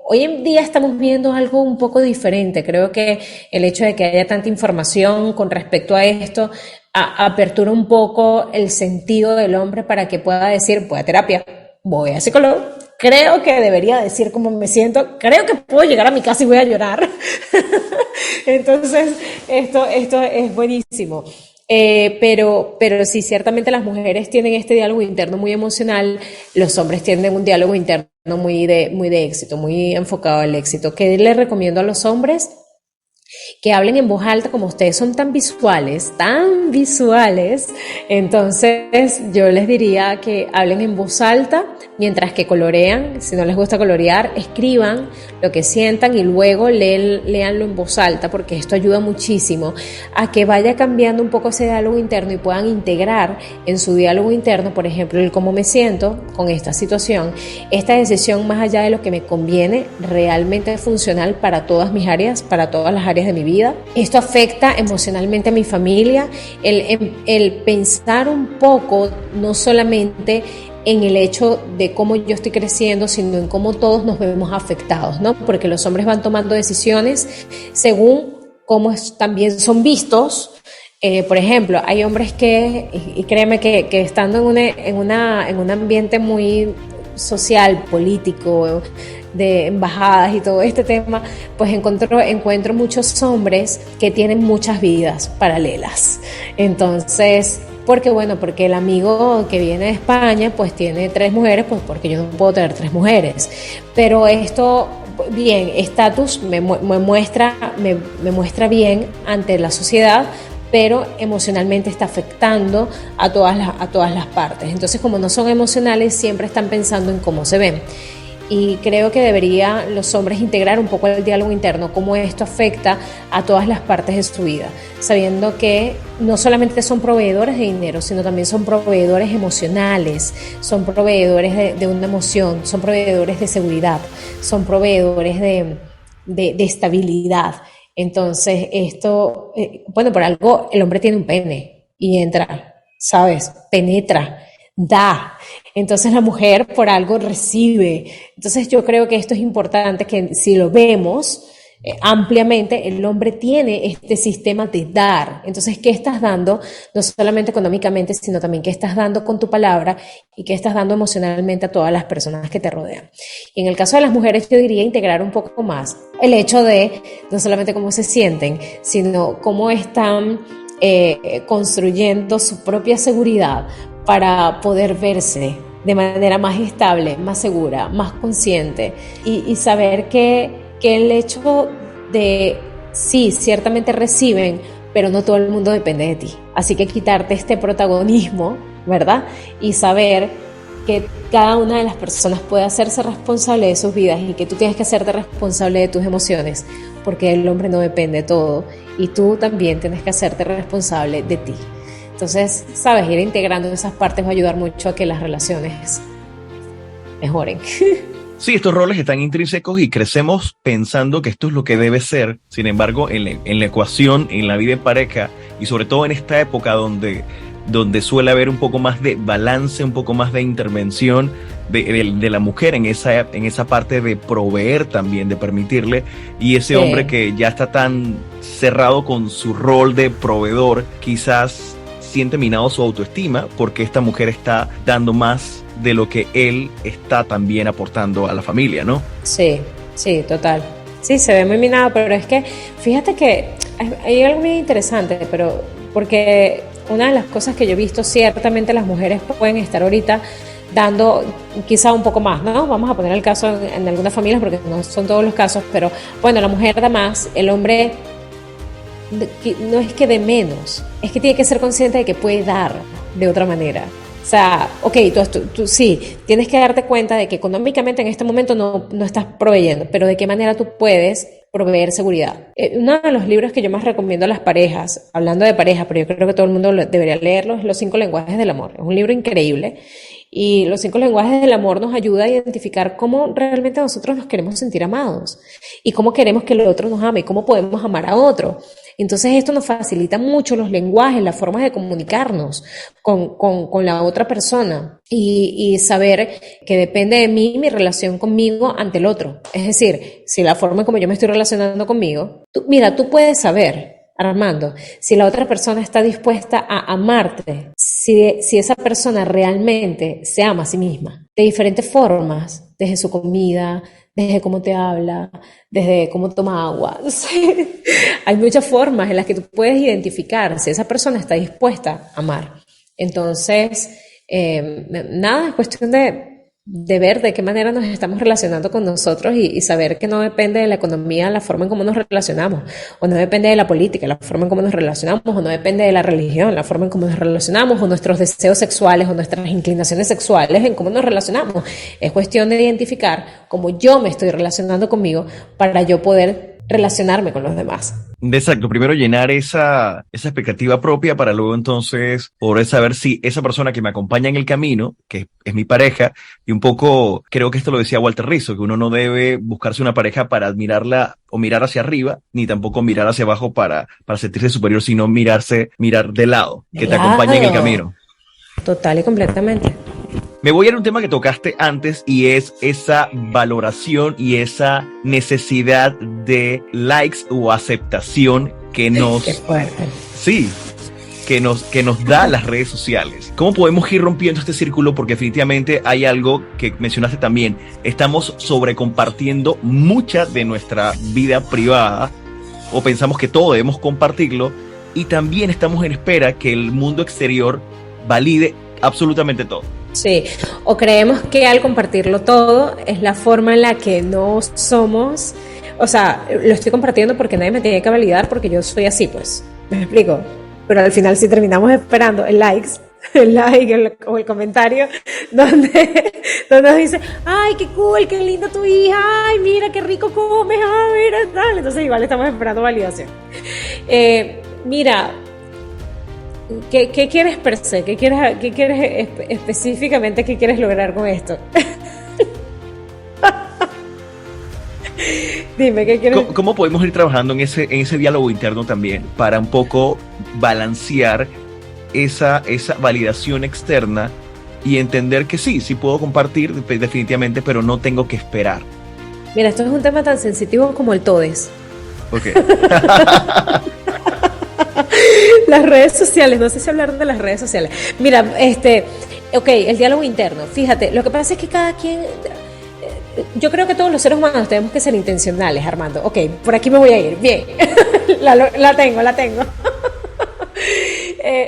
Hoy en día estamos viendo algo un poco diferente. Creo que el hecho de que haya tanta información con respecto a esto apertura un poco el sentido del hombre para que pueda decir, voy a terapia, voy a psicólogo, creo que debería decir cómo me siento, creo que puedo llegar a mi casa y voy a llorar. Entonces, esto es buenísimo. Pero sí, ciertamente las mujeres tienen este diálogo interno muy emocional, los hombres tienen un diálogo interno muy de éxito, muy enfocado al éxito. ¿Qué les recomiendo a los hombres? Que hablen en voz alta. Como ustedes son tan visuales, entonces yo les diría que hablen en voz alta mientras que colorean. Si no les gusta colorear, escriban lo que sientan y luego léanlo en voz alta, porque esto ayuda muchísimo a que vaya cambiando un poco ese diálogo interno y puedan integrar en su diálogo interno, por ejemplo, el cómo me siento con esta situación, esta decisión más allá de lo que me conviene, realmente es funcional para todas mis áreas, para todas las áreas de mi vida. Esto afecta emocionalmente a mi familia, el pensar un poco no solamente en el hecho de cómo yo estoy creciendo, sino en cómo todos nos vemos afectados, ¿no? Porque los hombres van tomando decisiones según cómo también son vistos. Por ejemplo, hay hombres y créeme que estando en un ambiente muy social, político, de embajadas y todo este tema, pues encuentro muchos hombres que tienen muchas vidas paralelas. Entonces, porque el amigo que viene de España pues tiene 3 mujeres, pues porque yo no puedo tener 3 mujeres. Pero esto, bien, estatus me muestra bien ante la sociedad, pero emocionalmente está afectando a todas las partes. Entonces, como no son emocionales, siempre están pensando en cómo se ven. Y creo que deberían los hombres integrar un poco el diálogo interno, cómo esto afecta a todas las partes de su vida, sabiendo que no solamente son proveedores de dinero, sino también son proveedores emocionales, son proveedores de una emoción, son proveedores de seguridad, son proveedores de estabilidad. Entonces, esto, bueno, por algo el hombre tiene un pene y entra, ¿sabes? Penetra, da. Entonces la mujer por algo recibe. Entonces yo creo que esto es importante, que si lo vemos ampliamente, el hombre tiene este sistema de dar. Entonces, ¿qué estás dando? No solamente económicamente, sino también qué estás dando con tu palabra y qué estás dando emocionalmente a todas las personas que te rodean. Y en el caso de las mujeres, yo diría integrar un poco más el hecho de no solamente cómo se sienten, sino cómo están construyendo su propia seguridad para poder verse de manera más estable, más segura, más consciente y saber que el hecho de, sí, ciertamente reciben, pero no todo el mundo depende de ti. Así que quitarte este protagonismo, ¿verdad? Y saber que cada una de las personas puede hacerse responsable de sus vidas y que tú tienes que hacerte responsable de tus emociones, porque el hombre no depende de todo y tú también tienes que hacerte responsable de ti. Entonces, sabes, ir integrando esas partes va a ayudar mucho a que las relaciones mejoren. Sí, estos roles están intrínsecos y crecemos pensando que esto es lo que debe ser. Sin embargo, en la ecuación, en la vida en pareja y sobre todo en esta época donde suele haber un poco más de balance, un poco más de intervención de la mujer en esa parte de proveer también, de permitirle, y ese hombre que ya está tan cerrado con su rol de proveedor, quizás siente minado su autoestima porque esta mujer está dando más de lo que él está también aportando a la familia, ¿no? Sí, sí, total. Sí, se ve muy minado, pero es que fíjate que hay algo muy interesante, pero porque una de las cosas que yo he visto, ciertamente las mujeres pueden estar ahorita dando quizá un poco más, ¿no? Vamos a poner el caso en algunas familias porque no son todos los casos, pero bueno, la mujer da más, el hombre no es que de menos, es que tiene que ser consciente de que puede dar de otra manera. O sea, ok, tú sí, tienes que darte cuenta de que económicamente en este momento no estás proveyendo, pero de qué manera tú puedes proveer seguridad. Uno de los libros que yo más recomiendo a las parejas, hablando de pareja, pero yo creo que todo el mundo debería leerlo, es Los 5 lenguajes del amor. Es un libro increíble y Los 5 lenguajes del amor nos ayuda a identificar cómo realmente nosotros nos queremos sentir amados y cómo queremos que el otro nos ame y cómo podemos amar a otro. Entonces esto nos facilita mucho los lenguajes, las formas de comunicarnos con la otra persona y saber que depende de mí mi relación conmigo ante el otro. Es decir, si la forma como yo me estoy relacionando conmigo, tú puedes saber, Armando, si la otra persona está dispuesta a amarte, si esa persona realmente se ama a sí misma, de diferentes formas, desde su comida, desde cómo te habla, desde cómo toma agua. No sé. Hay muchas formas en las que tú puedes identificar si esa persona está dispuesta a amar. Entonces, nada, es cuestión de ver de qué manera nos estamos relacionando con nosotros y saber que no depende de la economía la forma en cómo nos relacionamos, o no depende de la política la forma en cómo nos relacionamos, o no depende de la religión la forma en cómo nos relacionamos, o nuestros deseos sexuales o nuestras inclinaciones sexuales en cómo nos relacionamos. Es cuestión de identificar cómo yo me estoy relacionando conmigo para yo poder relacionarme con los demás. Exacto, primero llenar esa expectativa propia para luego entonces poder saber si esa persona que me acompaña en el camino, que es mi pareja, y un poco creo que esto lo decía Walter Rizzo, que uno no debe buscarse una pareja para admirarla o mirar hacia arriba, ni tampoco mirar hacia abajo para sentirse superior, sino mirar de lado, que te acompañe en el camino. Total y completamente. Me voy a ir a un tema que tocaste antes y es esa valoración y esa necesidad de likes o aceptación que nos... Qué fuerte. Sí, que nos da las redes sociales. ¿Cómo podemos ir rompiendo este círculo? Porque definitivamente hay algo que mencionaste también. Estamos sobrecompartiendo mucha de nuestra vida privada o pensamos que todo debemos compartirlo y también estamos en espera que el mundo exterior valide absolutamente todo. Sí, o creemos que al compartirlo todo es la forma en la que no somos, o sea, lo estoy compartiendo porque nadie me tiene que validar porque yo soy así, pues, ¿me explico? pero al final sí terminamos esperando el like o el comentario donde nos dice, ay, qué cool, qué linda tu hija, ay, mira, qué rico comes, ay, mira, tal. Entonces igual estamos esperando validación. Mira, ¿qué quieres per se? ¿Qué quieres específicamente? ¿Qué quieres lograr con esto? Dime, ¿qué quieres? ¿Cómo podemos ir trabajando en ese diálogo interno también para un poco balancear esa validación externa y entender que sí puedo compartir definitivamente, pero no tengo que esperar? Mira, esto es un tema tan sensitivo como el TODES. Ok. Las redes sociales, no sé si hablar de las redes sociales. Mira, ok, el diálogo interno. Fíjate, lo que pasa es que cada quien... Yo creo que todos los seres humanos tenemos que ser intencionales, Armando. Ok, por aquí me voy a ir. Bien, la tengo.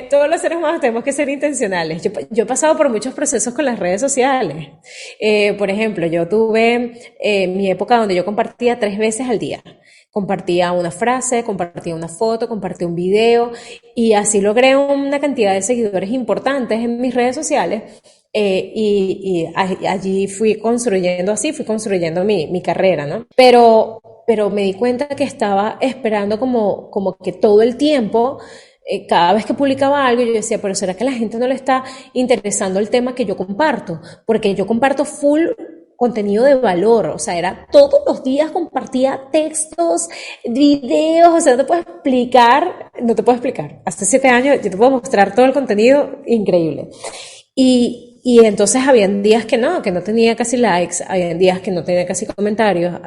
Todos los seres humanos tenemos que ser intencionales. Yo he pasado por muchos procesos con las redes sociales. Por ejemplo, yo tuve mi época donde yo compartía 3 veces al día. Compartía una frase, compartía una foto, compartía un video y así logré una cantidad de seguidores importantes en mis redes sociales. Y allí fui construyendo mi carrera, ¿no? Pero me di cuenta que estaba esperando como que todo el tiempo, cada vez que publicaba algo, yo decía, pero ¿será que a la gente no le está interesando el tema que yo comparto? Porque yo comparto full contenido de valor, o sea, era todos los días compartía textos, videos, o sea, no te puedo explicar, hasta 7 años yo te puedo mostrar todo el contenido increíble. Y entonces habían días que no tenía casi likes, habían días que no tenía casi comentarios.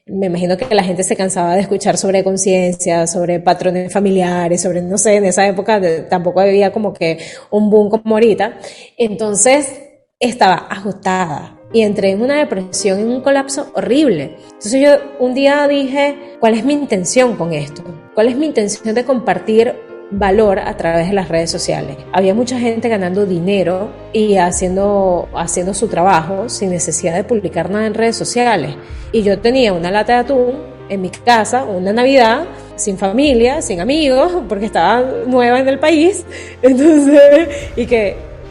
Me imagino que la gente se cansaba de escuchar sobre conciencia, sobre patrones familiares, sobre, no sé, en esa época tampoco había como que un boom como ahorita. Entonces estaba agotada y entré en una depresión, en un colapso horrible. Entonces yo un día dije, ¿cuál es mi intención con esto? ¿Cuál es mi intención de compartir valor a través de las redes sociales? Había mucha gente ganando dinero y haciendo su trabajo sin necesidad de publicar nada en redes sociales. Y yo tenía una lata de atún en mi casa, una Navidad, sin familia, sin amigos, porque estaba nueva en el país. Entonces,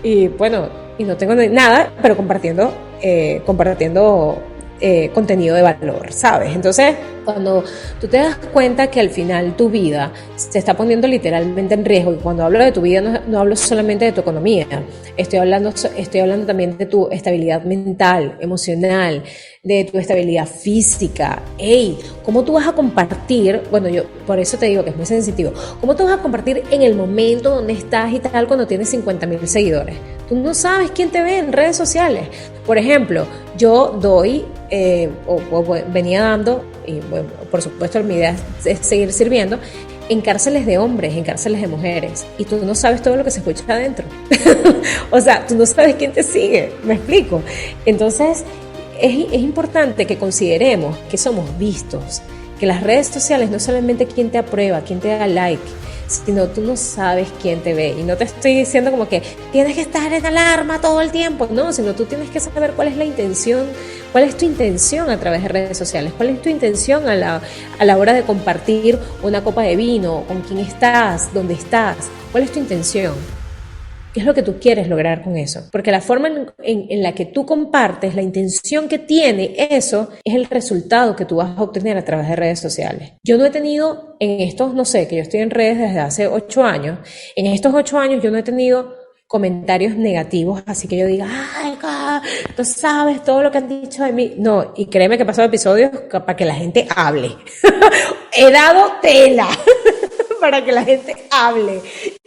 y no tengo nada, pero compartiendo contenido de valor, ¿sabes? Entonces, cuando tú te das cuenta que al final tu vida se está poniendo literalmente en riesgo, y cuando hablo de tu vida no hablo solamente de tu economía, estoy hablando también de tu estabilidad mental, emocional, de tu estabilidad física. ¿Cómo tú vas a compartir? Bueno, yo por eso te digo que es muy sensitivo. ¿Cómo tú vas a compartir en el momento donde estás y tal cuando tienes 50,000 seguidores? Tú no sabes quién te ve en redes sociales. Por ejemplo, yo doy venía dando, y bueno, por supuesto mi idea es seguir sirviendo en cárceles de hombres, en cárceles de mujeres, y tú no sabes todo lo que se escucha adentro. O sea, tú no sabes quién te sigue, ¿me explico? Entonces es importante que consideremos que somos vistos, que las redes sociales no solamente quién te aprueba, quién te da like, sino tú no sabes quién te ve. Y no te estoy diciendo como que tienes que estar en alarma todo el tiempo, no, sino tú tienes que saber cuál es la intención, cuál es tu intención a través de redes sociales, cuál es tu intención a la hora de compartir una copa de vino, con quién estás, dónde estás, cuál es tu intención. ¿Qué es lo que tú quieres lograr con eso? Porque la forma en la que tú compartes, la intención que tiene eso, es el resultado que tú vas a obtener a través de redes sociales. Yo no he tenido en estos, no sé, que yo estoy en redes desde hace 8 años, en estos 8 años yo no he tenido comentarios negativos, así que yo diga, ay, tú sabes todo lo que han dicho de mí. No, y créeme que he pasado episodios para que la gente hable. He dado tela para que la gente hable.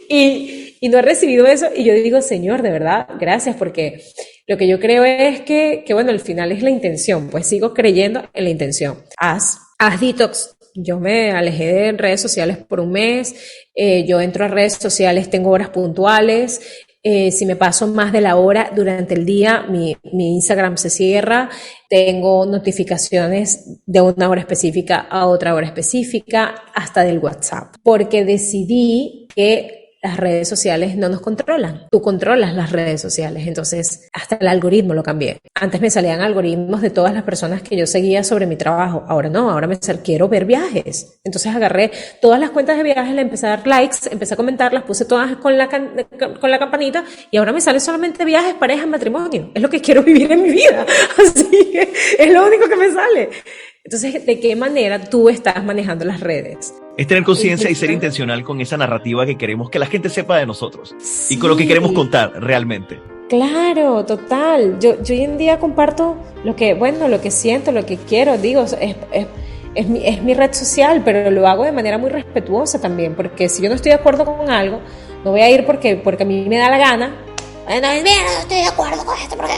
Y no he recibido eso, y yo digo, Señor, de verdad, gracias, porque lo que yo creo es que bueno, al final es la intención, pues sigo creyendo en la intención. Haz detox. Yo me alejé de redes sociales por un mes, yo entro a redes sociales, tengo horas puntuales, si me paso más de la hora durante el día, mi Instagram se cierra, tengo notificaciones de una hora específica a otra hora específica, hasta del WhatsApp, porque decidí que las redes sociales no nos controlan. Tú controlas las redes sociales. Entonces, hasta el algoritmo lo cambié. Antes me salían algoritmos de todas las personas que yo seguía sobre mi trabajo. Ahora no, ahora quiero ver viajes. Entonces agarré todas las cuentas de viajes, le empecé a dar likes, empecé a comentar, las puse todas con la campanita y ahora me sale solamente viajes, parejas, matrimonio. Es lo que quiero vivir en mi vida. Así que es lo único que me sale. Entonces, ¿de qué manera tú estás manejando las redes? Es tener conciencia y ser intencional con esa narrativa que queremos que la gente sepa de nosotros. Sí. Y con lo que queremos contar realmente. Claro, total. Yo hoy en día comparto lo que siento, lo que quiero. Digo, es mi red social, pero lo hago de manera muy respetuosa también, porque si yo no estoy de acuerdo con algo, no voy a ir porque a mí me da la gana. Bueno, mira, no estoy de acuerdo con esto, porque...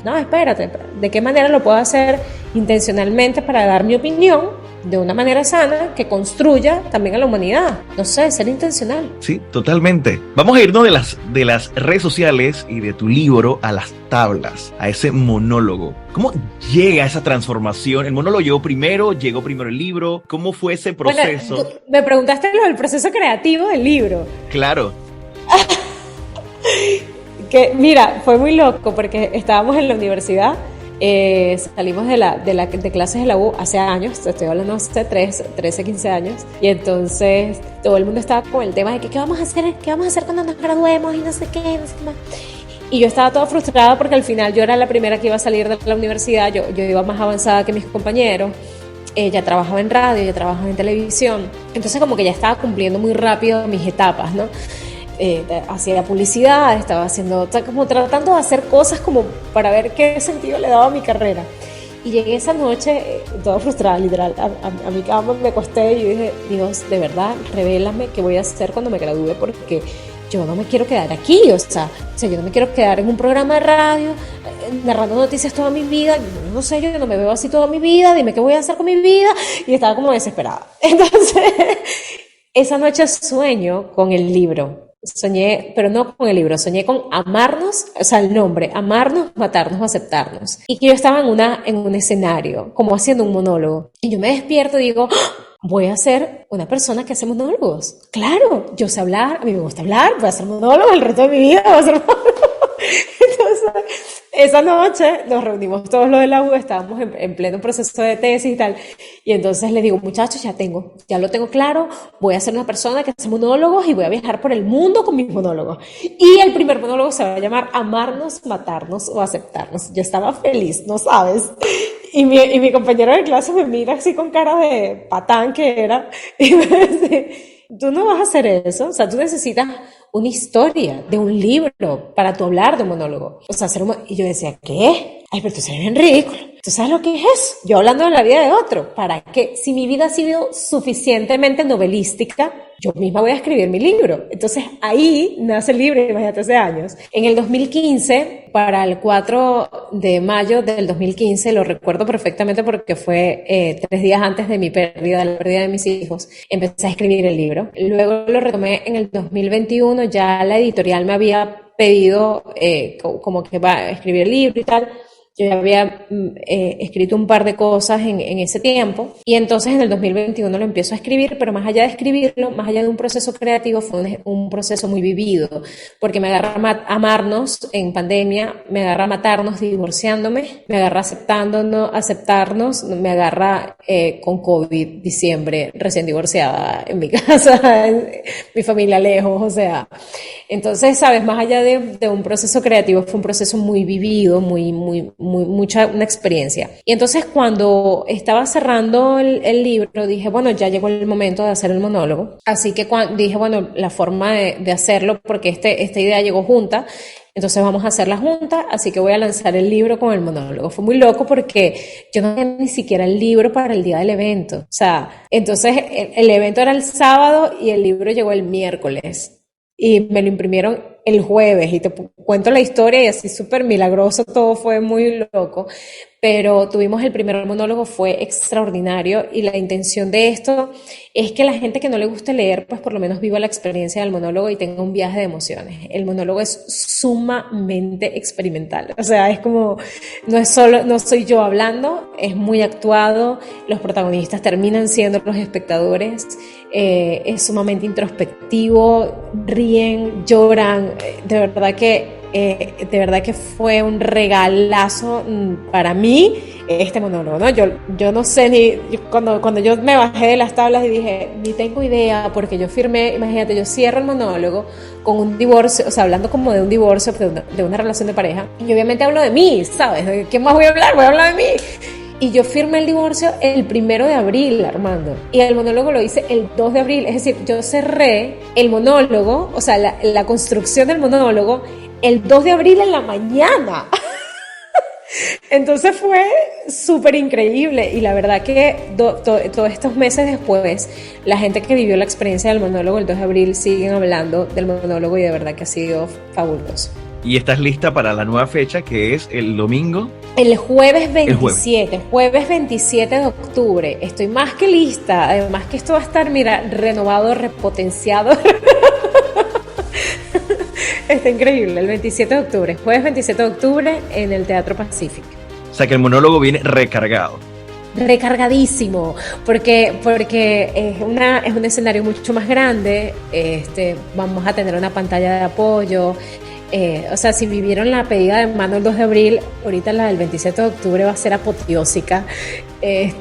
No, espérate, ¿de qué manera lo puedo hacer intencionalmente para dar mi opinión de una manera sana que construya también a la humanidad? No sé, ser intencional. Sí, totalmente. Vamos a irnos de las redes sociales y de tu libro a las tablas, a ese monólogo. ¿Cómo llega esa transformación? ¿El monólogo llegó primero el libro? ¿Cómo fue ese proceso? Bueno, me preguntaste lo del proceso creativo del libro. Claro. Que mira, fue muy loco porque estábamos en la universidad, salimos de clases de la U hace años, te estoy hablando hace 13, 15 años, y entonces todo el mundo estaba con el tema de que qué vamos a hacer cuando nos graduemos y no sé qué más. Y yo estaba toda frustrada porque al final yo era la primera que iba a salir de la universidad, yo iba más avanzada que mis compañeros. Ya trabajaba en radio, ya trabajaba en televisión, entonces como que ya estaba cumpliendo muy rápido mis etapas, ¿no? Hacía publicidad, estaba como tratando de hacer cosas como para ver qué sentido le daba a mi carrera. Y llegué esa noche toda frustrada, literal, a mi cama, me acosté y yo dije, Dios, de verdad, revélame qué voy a hacer cuando me gradúe, porque yo no me quiero quedar aquí, o sea, yo no me quiero quedar en un programa de radio narrando noticias toda mi vida, no sé, yo no me veo así toda mi vida, dime qué voy a hacer con mi vida, y estaba como desesperada. Entonces, esa noche sueño con el libro. Soñé, pero no con el libro, soñé con amarnos, o sea, el nombre, amarnos, matarnos, aceptarnos. Y que yo estaba en un escenario, como haciendo un monólogo. Y yo me despierto y digo, ¡oh! Voy a ser una persona que hace monólogos. Claro, yo sé hablar, a mí me gusta hablar, voy a hacer monólogos el resto de mi vida, voy a hacer monólogos. Entonces, esa noche nos reunimos todos los de la U, estábamos en pleno proceso de tesis y tal, y entonces le digo, muchachos, ya lo tengo claro, voy a ser una persona que hace monólogos y voy a viajar por el mundo con mis monólogos. Y el primer monólogo se va a llamar Amarnos, Matarnos o Aceptarnos. Yo estaba feliz, no sabes. Y mi compañero de clase me mira así con cara de patán que era, y me dice, tú no vas a hacer eso, o sea, tú necesitas una historia de un libro para tú hablar de un monólogo. O sea, y yo decía, ¿qué? Ay, pero tú eres bien ridículo. ¿Tú sabes lo que es eso? Yo hablando de la vida de otro. ¿Para qué? Si mi vida ha sido suficientemente novelística, yo misma voy a escribir mi libro. Entonces ahí nace el libro, imagínate, hace años. En el 2015, para el 4 de mayo del 2015, lo recuerdo perfectamente porque fue 3 días antes de la pérdida de mis hijos, empecé a escribir el libro. Luego lo retomé en el 2021, ya la editorial me había pedido como que va a escribir el libro y tal. Yo ya había escrito un par de cosas en ese tiempo y entonces en el 2021 lo empiezo a escribir, pero más allá de escribirlo, más allá de un proceso creativo, fue un proceso muy vivido, porque me agarra amarnos en pandemia, me agarra matarnos divorciándome, me agarra aceptarnos, me agarra con COVID, diciembre, recién divorciada en mi casa, mi familia lejos, o sea, entonces, sabes, más allá de un proceso creativo, fue un proceso muy vivido, una experiencia. Y entonces cuando estaba cerrando el libro, dije, bueno, ya llegó el momento de hacer el monólogo. Así que dije, bueno, la forma de hacerlo, porque esta idea llegó junta, entonces vamos a hacerla junta, así que voy a lanzar el libro con el monólogo. Fue muy loco porque yo no tenía ni siquiera el libro para el día del evento. O sea, entonces el evento era el sábado y el libro llegó el miércoles. Y me lo imprimieron el jueves y te cuento la historia y así súper milagroso, todo fue muy loco, pero tuvimos el primer monólogo, fue extraordinario y la intención de esto es que la gente que no le guste leer, pues por lo menos viva la experiencia del monólogo y tenga un viaje de emociones. El monólogo es sumamente experimental, o sea, es como, no soy yo hablando, es muy actuado, los protagonistas terminan siendo los espectadores, es sumamente introspectivo, ríen, lloran, de verdad que fue un regalazo para mí este monólogo, ¿no? Yo no sé cuando yo me bajé de las tablas y dije, ni tengo idea, porque yo firmé, imagínate, yo cierro el monólogo con un divorcio, o sea, hablando como de un divorcio, de una relación de pareja, y obviamente hablo de mí, ¿sabes? ¿De qué más voy a hablar? Voy a hablar de mí. Y yo firmé el divorcio el 1 de abril, Armando. Y el monólogo lo hice el 2 de abril. Es decir, yo cerré el monólogo, o sea, la construcción del monólogo, el 2 de abril en la mañana. Entonces fue súper increíble. Y la verdad que todos estos meses después, la gente que vivió la experiencia del monólogo el 2 de abril siguen hablando del monólogo y de verdad que ha sido fabuloso. ¿Y estás lista para la nueva fecha que es el domingo? El jueves 27, jueves 27 de octubre. Estoy más que lista. Además que esto va a estar, mira, renovado, repotenciado. Está increíble. El 27 de octubre, jueves 27 de octubre en el Teatro Pacífico. O sea que el monólogo viene recargado. Recargadísimo, porque es un escenario mucho más grande. Vamos a tener una pantalla de apoyo. O sea, si vivieron la pedida de mano el 2 de abril, ahorita la del 27 de octubre va a ser apoteósica. De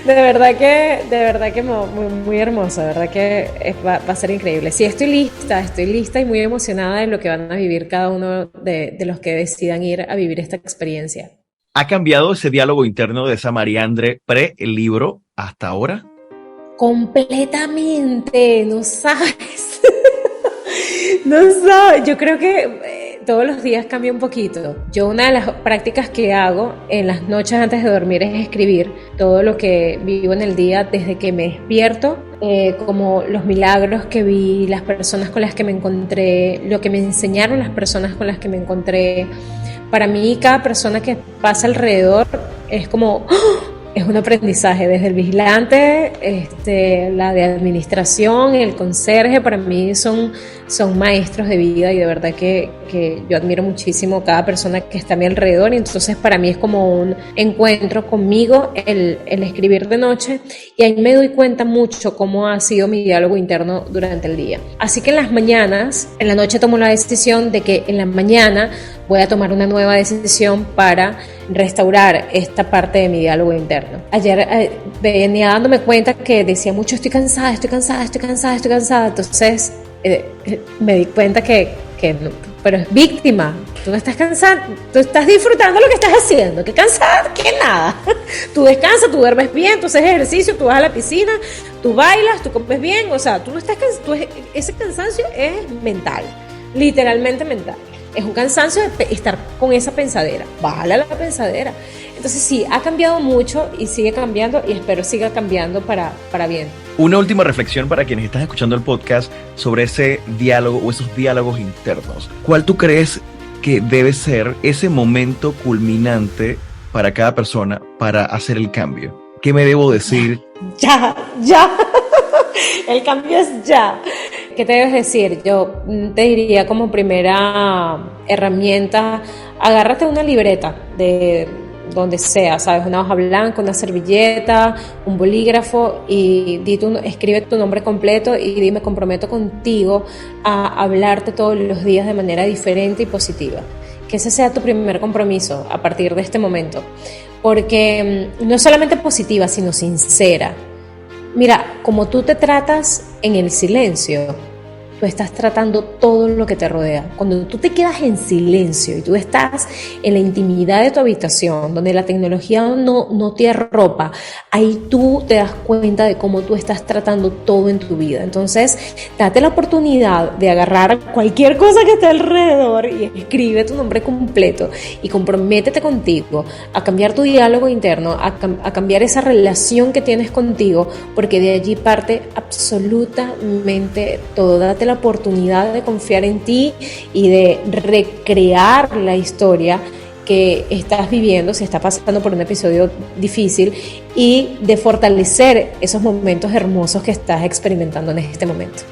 verdad que muy, muy hermoso, de verdad que va a ser increíble. Sí, estoy lista y muy emocionada de lo que van a vivir cada uno de los que decidan ir a vivir esta experiencia. ¿Ha cambiado ese diálogo interno de esa Mariandre pre el libro hasta ahora? Completamente, no sabes. No sé, yo creo que todos los días cambia un poquito. Yo una de las prácticas que hago en las noches antes de dormir es escribir todo lo que vivo en el día desde que me despierto, como los milagros que vi, las personas con las que me encontré, lo que me enseñaron las personas con las que me encontré. Para mí cada persona que pasa alrededor es como... ¡oh! Es un aprendizaje, desde el vigilante, la de administración, el conserje, para mí son maestros de vida y de verdad que yo admiro muchísimo cada persona que está a mi alrededor y entonces para mí es como un encuentro conmigo el escribir de noche y ahí me doy cuenta mucho cómo ha sido mi diálogo interno durante el día. Así que en las mañanas, en la noche tomo la decisión de que en la mañana voy a tomar una nueva decisión para restaurar esta parte de mi diálogo interno. Ayer venía dándome cuenta que decía mucho estoy cansada, entonces me di cuenta que no, pero es víctima, tú no estás cansada, tú estás disfrutando lo que estás haciendo, que cansada, que nada, tú descansas, tú duermes bien, tú haces ejercicio, tú vas a la piscina, tú bailas, tú comes bien, o sea, tú no estás cansado, ese cansancio es mental, literalmente mental. Es un cansancio de estar con esa pensadera. Bájale a la pensadera. Entonces sí, ha cambiado mucho y sigue cambiando y espero siga cambiando para bien. Una última reflexión para quienes están escuchando el podcast sobre ese diálogo o esos diálogos internos. ¿Cuál tú crees que debe ser ese momento culminante para cada persona para hacer el cambio? ¿Qué me debo decir? Ya. El cambio es ya. ¿Qué te debes decir? Yo te diría como primera herramienta, agárrate una libreta de donde sea, ¿sabes? Una hoja blanca, una servilleta, un bolígrafo y escribe tu nombre completo y me comprometo contigo a hablarte todos los días de manera diferente y positiva. Que ese sea tu primer compromiso a partir de este momento. Porque no es solamente positiva, sino sincera. Mira, como tú te tratas en el silencio, tú estás tratando todo lo que te rodea. Cuando tú te quedas en silencio y tú estás en la intimidad de tu habitación, donde la tecnología no te arropa, ahí tú te das cuenta de cómo tú estás tratando todo en tu vida. Entonces, date la oportunidad de agarrar cualquier cosa que esté alrededor y escribe tu nombre completo y comprométete contigo a cambiar tu diálogo interno, a cambiar esa relación que tienes contigo, porque de allí parte absolutamente todo. Date la oportunidad de confiar en ti y de recrear la historia que estás viviendo, si estás pasando por un episodio difícil, y de fortalecer esos momentos hermosos que estás experimentando en este momento.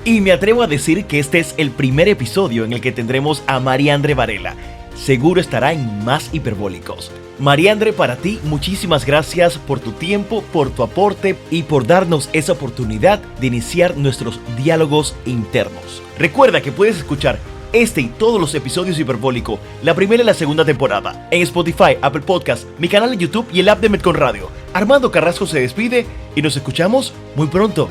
Y me atrevo a decir que este es el primer episodio en el que tendremos a Mariandre Varela. Seguro estará en más hiperbólicos. Mariandre, para ti, muchísimas gracias por tu tiempo, por tu aporte y por darnos esa oportunidad de iniciar nuestros diálogos internos. Recuerda que puedes escuchar este y todos los episodios Hiperbólico, la primera y la segunda temporada, en Spotify, Apple Podcasts, mi canal en YouTube y el app de Metcon Radio. Armando Carrasco se despide y nos escuchamos muy pronto.